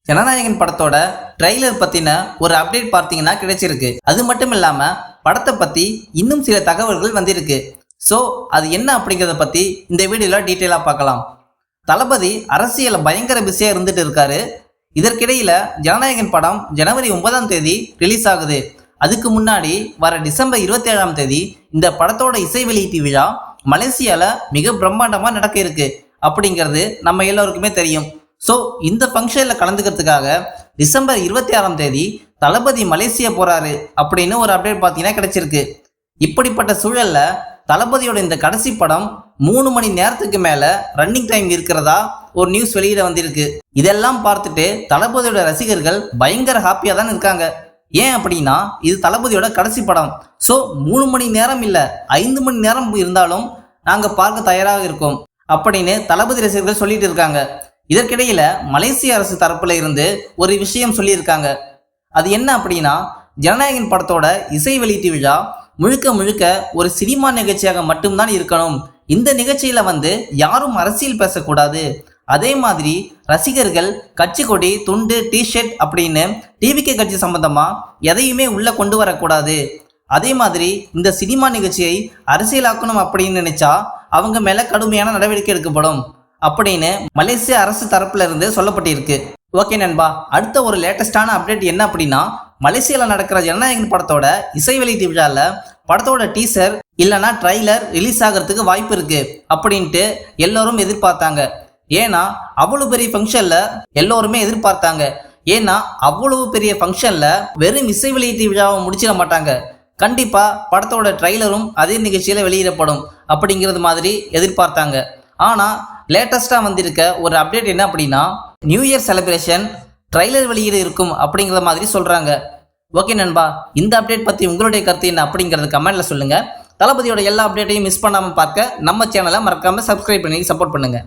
ஜனநாயகன் படத்தோட ட்ரெய்லர் பத்தின ஒரு அப்டேட் பார்த்தீங்கன்னா கிடைச்சிருக்கு. அது மட்டும் இல்லாம படத்தை பத்தி இன்னும் சில தகவல்கள் வந்திருக்கு. ஸோ அது என்ன அப்படிங்கிறத பத்தி இந்த வீடியோல டீட்டெயிலா பார்க்கலாம். தளபதி அரசியல பயங்கர பிஸியா இருந்துட்டு இருக்காரு. இதற்கிடையில ஜனநாயகன் படம் ஜனவரி 9ஆம் தேதி ரிலீஸ் ஆகுது. அதுக்கு முன்னாடி வர டிசம்பர் 27ஆம் தேதி இந்த படத்தோட இசை வெளியீட்டு விழா மலேசியால மிக பிரம்மாண்டமா நடக்க இருக்கு அப்படிங்கிறது நம்ம எல்லோருக்குமே தெரியும். ஸோ இந்த ஃபங்க்ஷனில் கலந்துக்கிறதுக்காக டிசம்பர் 26ஆம் தேதி தளபதி மலேசியா போறாரு அப்படின்னு ஒரு அப்டேட் பார்த்தீங்கன்னா கிடைச்சிருக்கு. இப்படிப்பட்ட சூழல்ல தளபதியோட இந்த கடைசி படம் 3 மணி நேரத்துக்கு மேல ரன்னிங் டைம் இருக்கிறதா ஒரு நியூஸ் வெளியிட வந்திருக்கு. இதெல்லாம் பார்த்துட்டு தளபதியோட ரசிகர்கள் பயங்கர ஹாப்பியா தான் இருக்காங்க. ஏன் அப்படின்னா இது தளபதியோட கடைசி படம். ஸோ 3 மணி நேரம் இல்லை 5 மணி நேரம் இருந்தாலும் நாங்கள் பார்க்க தயாராக இருக்கோம் அப்படின்னு தளபதி ரசிகர்கள் சொல்லிட்டு இருக்காங்க. இதற்கிடையில மலேசிய அரசு தரப்புல இருந்து ஒரு விஷயம் சொல்லியிருக்காங்க. அது என்ன அப்படின்னா ஜனநாயகன் படத்தோட இசை வெளியீட்டு விழா முழுக்க முழுக்க ஒரு சினிமா நிகழ்ச்சியாக மட்டும்தான் இருக்கணும். இந்த நிகழ்ச்சியில யாரும் அரசியல் பேசக்கூடாது. அதே மாதிரி ரசிகர்கள் கட்சி கொடி துண்டு டிஷர்ட் அப்படின்னு டிவிகே கட்சி சம்பந்தமா எதையுமே உள்ள கொண்டு வரக்கூடாது. அதே மாதிரி இந்த சினிமா நிகழ்ச்சியை அரசியலாக்கணும் அப்படின்னு நினைச்சா அவங்க மேல கடுமையான நடவடிக்கை எடுக்கப்படும் அப்படின்னு மலேசிய அரசு தரப்புல இருந்து சொல்லப்பட்டிருக்கு. ஓகே நண்பா, அடுத்த ஒரு லேட்டஸ்டான அப்டேட் என்ன அப்படின்னா மலேசியால நடக்கிற ஜனநாயகன் படத்தோட இசை வெளியீட்டு விழால படத்தோட டீசர் இல்லைன்னா ட்ரைலர் ரிலீஸ் ஆகிறதுக்கு வாய்ப்பு இருக்கு அப்படின்ட்டு எல்லோரும் எதிர்பார்த்தாங்க. ஏன்னா அவ்வளவு பெரிய ஃபங்க்ஷன்ல எல்லோருமே எதிர்பார்த்தாங்க. ஏன்னா அவ்வளவு பெரிய ஃபங்க்ஷன்ல வெறும் இசை வெளியீட்டு விழாவை முடிச்சிட மாட்டாங்க. கண்டிப்பா படத்தோட ட்ரைலரும் அதே நிகழ்ச்சியில வெளியிடப்படும் அப்படிங்கிறது மாதிரி எதிர்பார்த்தாங்க. ஆனா லேட்டஸ்டா வந்திருக்க ஒரு அப்டேட் என்ன அப்படின்னா நியூ இயர் செலிப்ரேஷன் ட்ரைலர் வெளியீடு இருக்கும் அப்படிங்கிற மாதிரி சொல்றாங்க. ஓகே நண்பா, இந்த அப்டேட் பத்தி உங்களுடைய கருத்து என்ன அப்படிங்கறது கமெண்ட்ல சொல்லுங்க. தளபதியோட எல்லா அப்டேட்டையும் மிஸ் பண்ணாம பார்க்க நம்ம சேனலை மறக்காம சப்ஸ்கிரைப் பண்ணி சப்போர்ட் பண்ணுங்க.